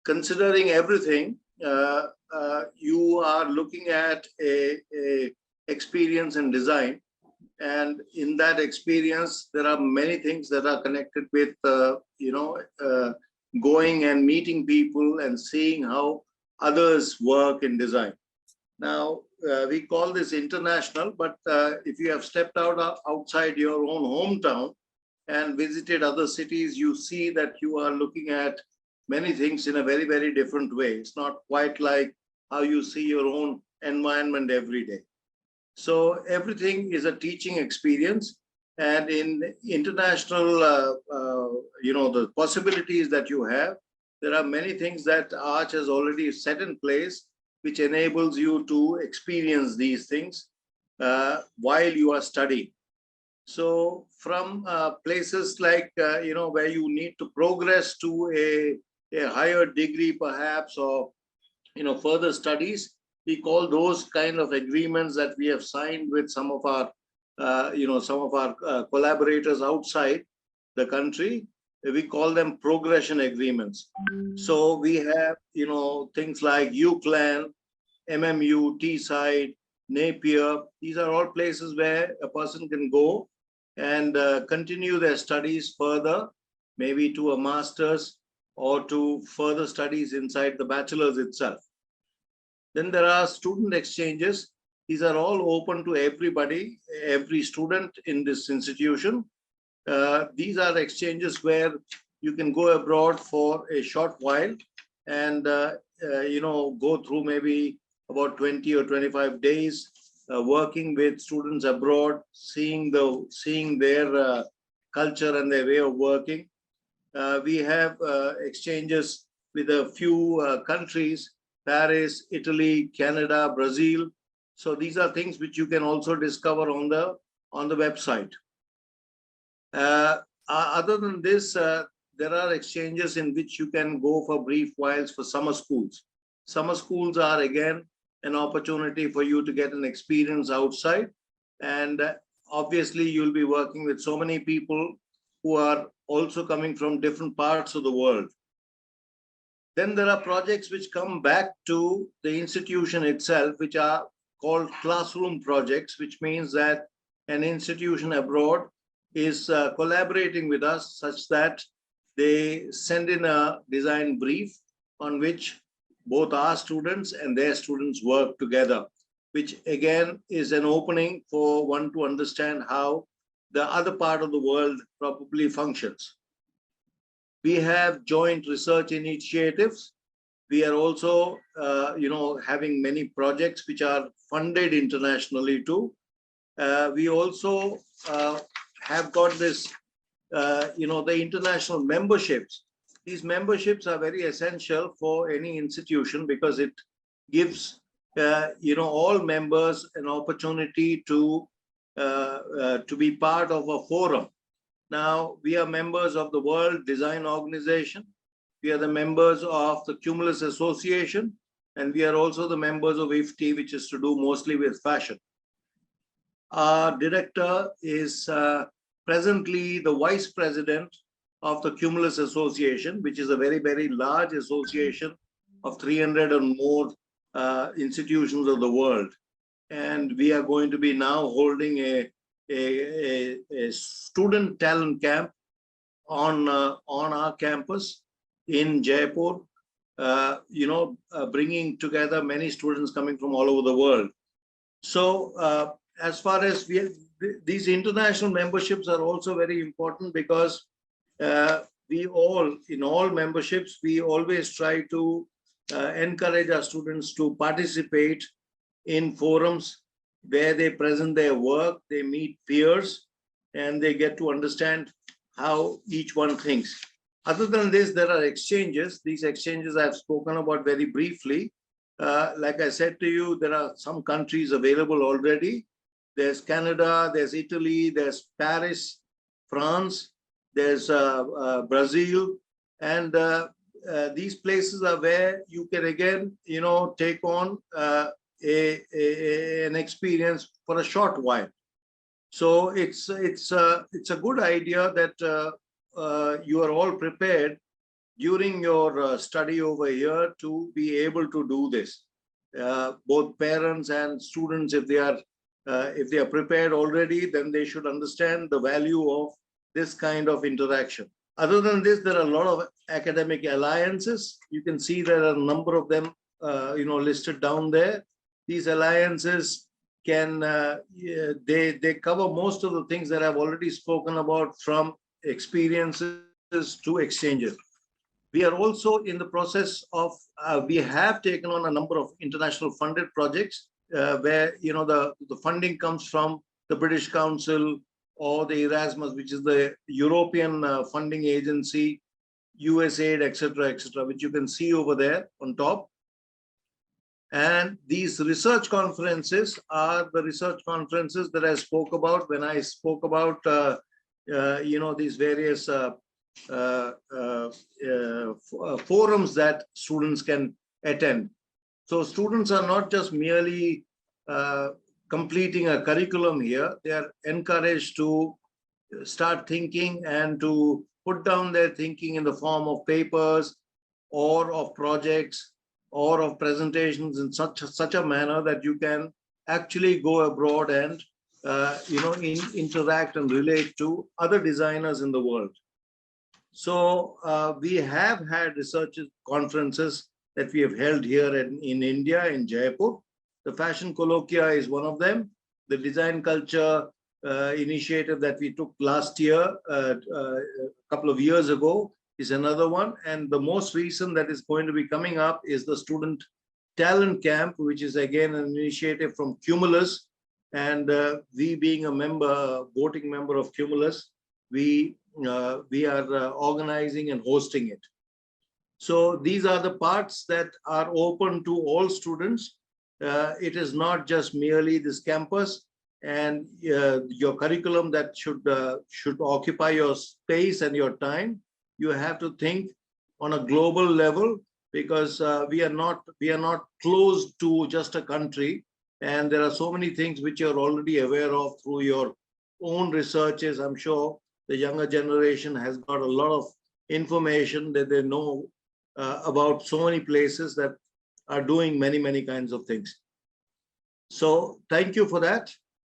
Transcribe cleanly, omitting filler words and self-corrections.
considering everything, you are looking at a experience in design. And in that experience, there are many things that are connected with, going and meeting people and seeing how others work in design. Now, we call this international, but if you have stepped outside your own hometown and visited other cities, you see that you are looking at many things in a very, very different way. It's not quite like how you see your own environment every day. So everything is a teaching experience. And in international, the possibilities that you have, there are many things that Arch has already set in place, which enables you to experience these things while you are studying. So from places like, where you need to progress to a higher degree perhaps, or, further studies, we call those kind of agreements that we have signed with some of our, collaborators outside the country. We call them progression agreements. So we have, things like UCLan, MMU, Teesside, Napier. These are all places where a person can go and continue their studies further, maybe to a master's or to further studies inside the bachelor's itself. Then there are student exchanges. These are all open to everybody, every student in this institution. These are exchanges where you can go abroad for a short while and, go through maybe about 20 or 25 days, working with students abroad, seeing their culture and their way of working. We have exchanges with a few countries: Paris, Italy, Canada, Brazil. So these are things which you can also discover on the website. Other than this, there are exchanges in which you can go for brief whiles for summer schools. Summer schools are again an opportunity for you to get an experience outside. And obviously you'll be working with so many people who are also coming from different parts of the world. Then there are projects which come back to the institution itself, which are called classroom projects, which means that an institution abroad is collaborating with us such that they send in a design brief on which both our students and their students work together, which again is an opening for one to understand how the other part of the world probably functions. We have joint research initiatives. We are also, having many projects which are funded internationally too. We also have got this, the international memberships. These memberships are very essential for any institution because it gives, all members an opportunity to be part of a forum. Now, we are members of the World Design Organization. We are the members of the Cumulus Association, and we are also the members of IFTI, which is to do mostly with fashion. Our director is presently the vice president of the Cumulus Association, which is a very, very large association of 300 or more institutions of the world. And we are going to be now holding a student talent camp on our campus in Jaipur, bringing together many students coming from all over the world. So as far as these international memberships are also very important because in all memberships, we always try to encourage our students to participate in forums where they present their work, they meet peers, and they get to understand how each one thinks. Other than this, there are exchanges. These exchanges I've spoken about very briefly. Like I said to you, there are some countries available already. There's Canada, there's Italy, there's Paris, France, there's Brazil, and these places are where you can again, take on an experience for a short while. So it's a good idea that you are all prepared during your study over here to be able to do this. Both parents and students, if they are prepared already, then they should understand the value of this kind of interaction. Other than this, there are a lot of academic alliances. You can see there are a number of them, listed down there. These alliances can they cover most of the things that I've already spoken about, from experiences to exchanges. We are also in the process of, we have taken on a number of international funded projects where, the funding comes from the British Council or the Erasmus, which is the European funding agency, USAID, etc., which you can see over there on top. And these research conferences are the research conferences that I spoke about when I spoke about, these various forums that students can attend. So students are not just merely completing a curriculum here. They are encouraged to start thinking and to put down their thinking in the form of papers or of projects or of presentations in such a manner that you can actually go abroad and interact and relate to other designers in the world. So we have had research conferences that we have held here in India, in Jaipur. The Fashion Colloquia is one of them. The Design Culture initiative that we took last year, a couple of years ago, is another one. And the most recent that is going to be coming up is the Student Talent Camp, which is again an initiative from Cumulus. And we being a member, voting member of Cumulus, we are organizing and hosting it. So these are the parts that are open to all students. It is not just merely this campus and your curriculum that should occupy your space and your time. You have to think on a global level, because we are not closed to just a country, and there are so many things which you're already aware of through your own researches. I'm sure the younger generation has got a lot of information that they know about so many places that are doing many kinds of things. So thank you for that.